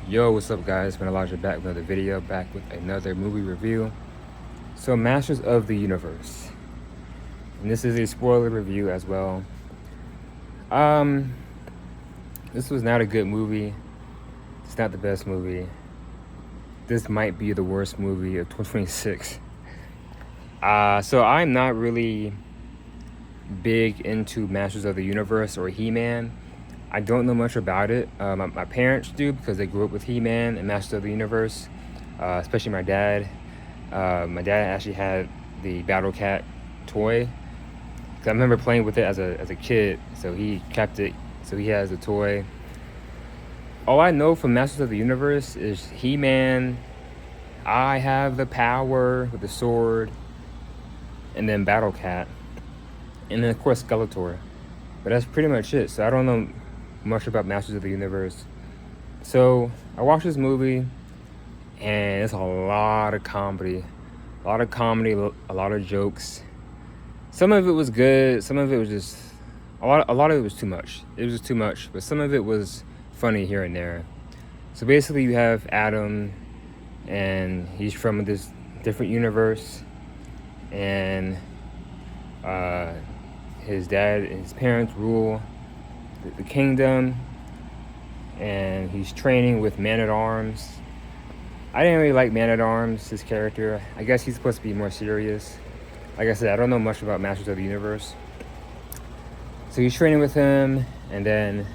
Yo, what's up guys? It's been Elijah back with another video, back with another movie review. So Masters of the Universe. And this is a spoiler review as well. Um this was not a good movie. It's not the best movie. This might be the worst movie of 2026. So I'm not really big into Masters of the Universe or He-Man. I don't know much about it. My parents do because they grew up with He-Man and Masters of the Universe, especially my dad. My dad actually had the Battle Cat toy. 'Cause I remember playing with it as a kid, so he kept it. So he has the toy. All I know from Masters of the Universe is He-Man, I have the power with the sword, and then Battle Cat, and then of course Skeletor. But that's pretty much it. So I don't know much about Masters of the Universe. So I watched this movie, and it's a lot of comedy, a lot of jokes. Some of it was good. Some of it was just a lot of it was too much. It was just too much. But some of it was funny here and there. So basically, you have Adam, and he's from this different universe, and his dad and his parents rule the kingdom, and he's training with Man-at-Arms. I didn't really like Man-at-Arms, his character. I guess he's supposed to be more serious. Like I said, I don't know much about Masters of the Universe. So he's training with him, and then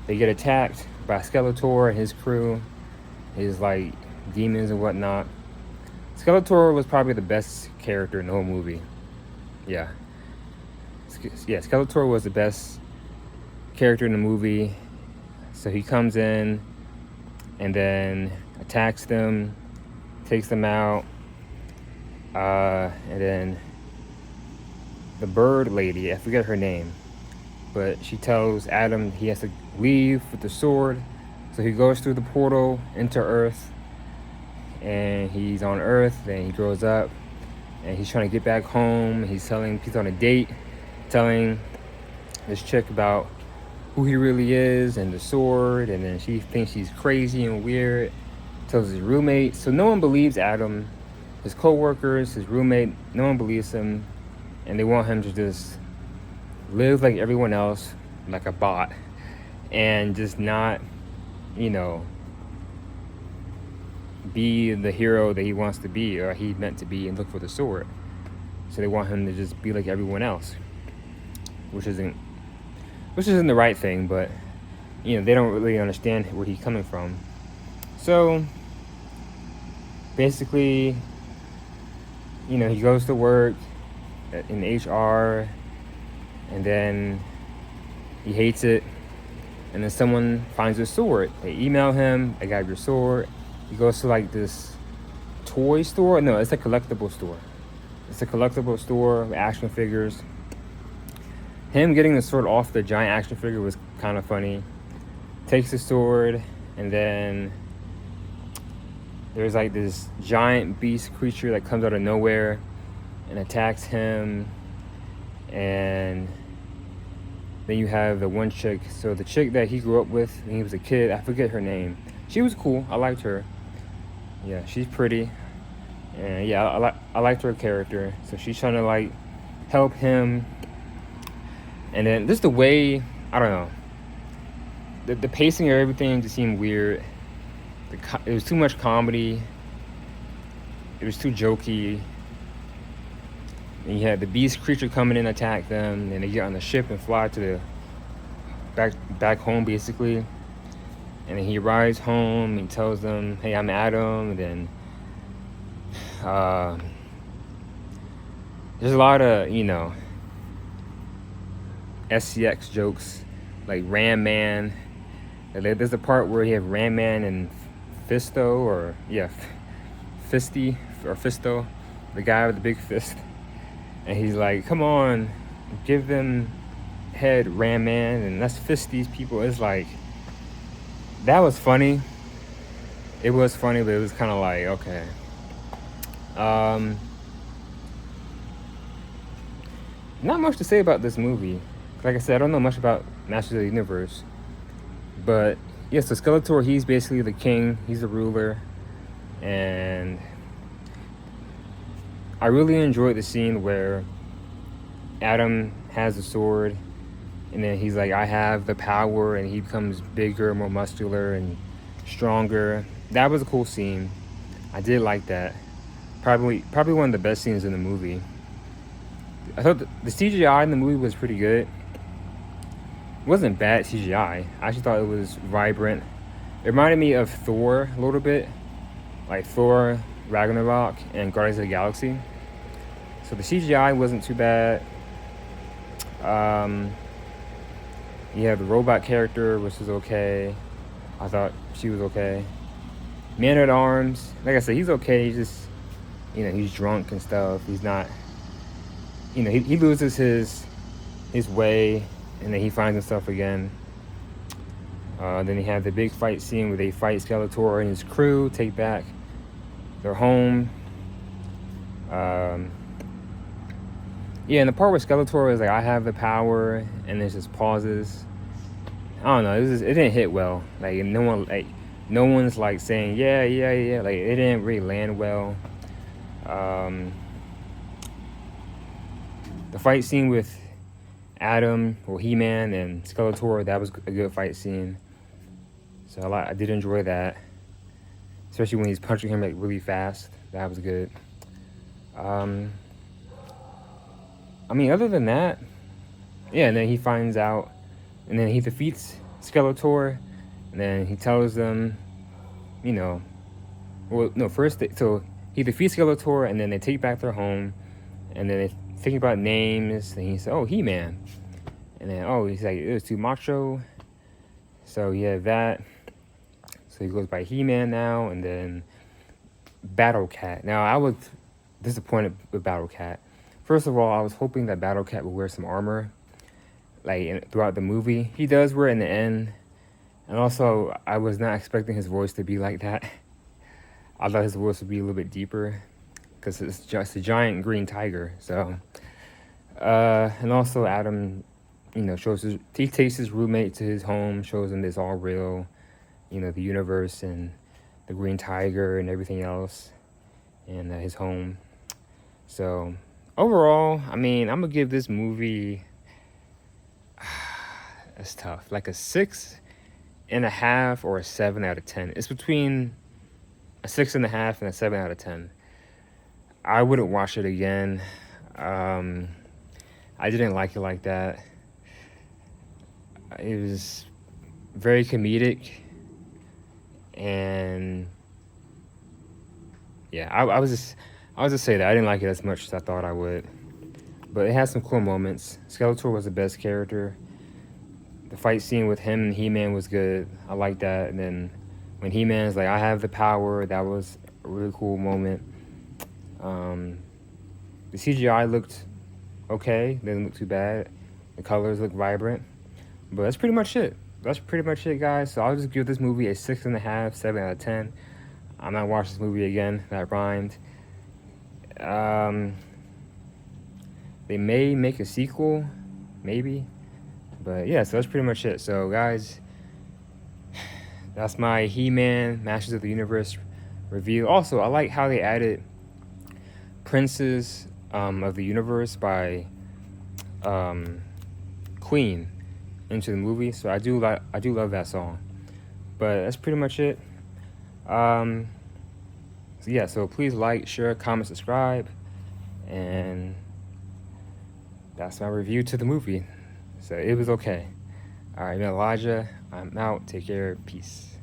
they get attacked by Skeletor and his crew, his like demons and whatnot. Skeletor was probably the best character in the whole movie. Yeah, Skeletor was the best character in the movie. So he comes in and then attacks them, takes them out, and then the bird lady, I forget her name, but she tells Adam he has to leave with the sword. So he goes through the portal into Earth, and he's on Earth. Then he grows up, and he's trying to get back home. He's on a date, telling this chick about who he really is and the sword, and then she thinks he's crazy and weird. Tells his roommate. So no one believes Adam. His co-workers, his roommate, no one believes him, and they want him to just live like everyone else, like a bot, and just not, be the hero that he wants to be or he meant to be and look for the sword. So they want him to just be like everyone else, which isn't the right thing, but they don't really understand where he's coming from. So basically, he goes to work in HR, and then he hates it, and then someone finds his sword. They email him, I got your sword. He goes to like this toy store. No, it's a collectible store. It's a collectible store with action figures. Him getting the sword off the giant action figure was kind of funny. Takes the sword, and then there's like this giant beast creature that comes out of nowhere and attacks him. And then you have the one chick. So the chick that he grew up with when he was a kid, I forget her name. She was cool. I liked her. Yeah, she's pretty. And yeah, I liked her character. So she's trying to like help him. And then just the way, I don't know, the pacing of everything just seemed weird. It was too much comedy. It was too jokey. And you had the beast creature coming in, attack them, and they get on the ship and fly to the back home basically. And then he arrives home and tells them, "Hey, I'm Adam." And then there's a lot of SCX jokes, like Ram Man. There's a part where you have Ram Man and Fisto, Fisty or Fisto, the guy with the big fist, and he's like, "Come on, give them head, Ram Man," and let's fist these people. It's like, that was funny. It was funny, but it was kind of like, okay. Not much to say about this movie. Like I said, I don't know much about Masters of the Universe, but yeah, so Skeletor, he's basically the king. He's the ruler, and I really enjoyed the scene where Adam has a sword, and then he's like, I have the power, and he becomes bigger, more muscular, and stronger. That was a cool scene. I did like that. Probably one of the best scenes in the movie. I thought the CGI in the movie was pretty good. It wasn't bad CGI. I actually thought it was vibrant. It reminded me of Thor a little bit, like Thor, Ragnarok, and Guardians of the Galaxy. So the CGI wasn't too bad. You have the robot character, which is okay. I thought she was okay. Man at Arms, like I said, he's okay. He's just, he's drunk and stuff. He's not, he loses his way, and then he finds himself again. Then he had the big fight scene where they fight Skeletor and his crew, take back their home. Yeah, and the part where Skeletor is like, I have the power, and it just pauses. I don't know, it didn't hit well. Like, no one's like saying, yeah. Like, it didn't really land well. The fight scene with Adam, or He-Man, and Skeletor, that was a good fight scene. So I did enjoy that. Especially when he's punching him like really fast. That was good. I mean, other than that, yeah, and then he finds out, and then he defeats Skeletor, and then he tells them, so he defeats Skeletor, and then they take back their home, and then they think about names, and he said, oh, He-Man, and then, he's like, it was too macho, so yeah, that, so he goes by He-Man now, and then Battle Cat. Now, I was disappointed with Battle Cat. First of all, I was hoping that Battle Cat would wear some armor, like throughout the movie. He does wear it in the end, and also I was not expecting his voice to be like that. I thought his voice would be a little bit deeper, because it's just a giant green tiger. So, and also Adam, he takes his roommate to his home, shows him it's all real, the universe and the green tiger and everything else, and his home. So overall, I mean, I'm gonna give this movie, it's tough, like a 6.5 or a 7 out of 10. It's between a 6.5 and a 7 out of 10. I wouldn't watch it again. I didn't like it like that. It was very comedic, and yeah, I was just say that I didn't like it as much as I thought I would, but it had some cool moments. Skeletor was the best character. The fight scene with him and He-Man was good. I like that. And then when He-Man's like, I have the power, that was a really cool moment. The CGI looked okay. Didn't look too bad. The colors look vibrant. But that's pretty much it. That's pretty much it, guys. So I'll just give this movie a 6.5, 7 out of 10. I'm not watching this movie again. That rhymed. They may make a sequel, maybe. But yeah, so that's pretty much it. So guys, that's my He-Man Masters of the Universe review. Also, I like how they added Princes of the Universe by Queen into the movie. So I do love that song. But that's pretty much it. So yeah, so please like, share, comment, subscribe, and that's my review to the movie. So it was okay. All right, I'm Elijah. I'm out. Take care. Peace.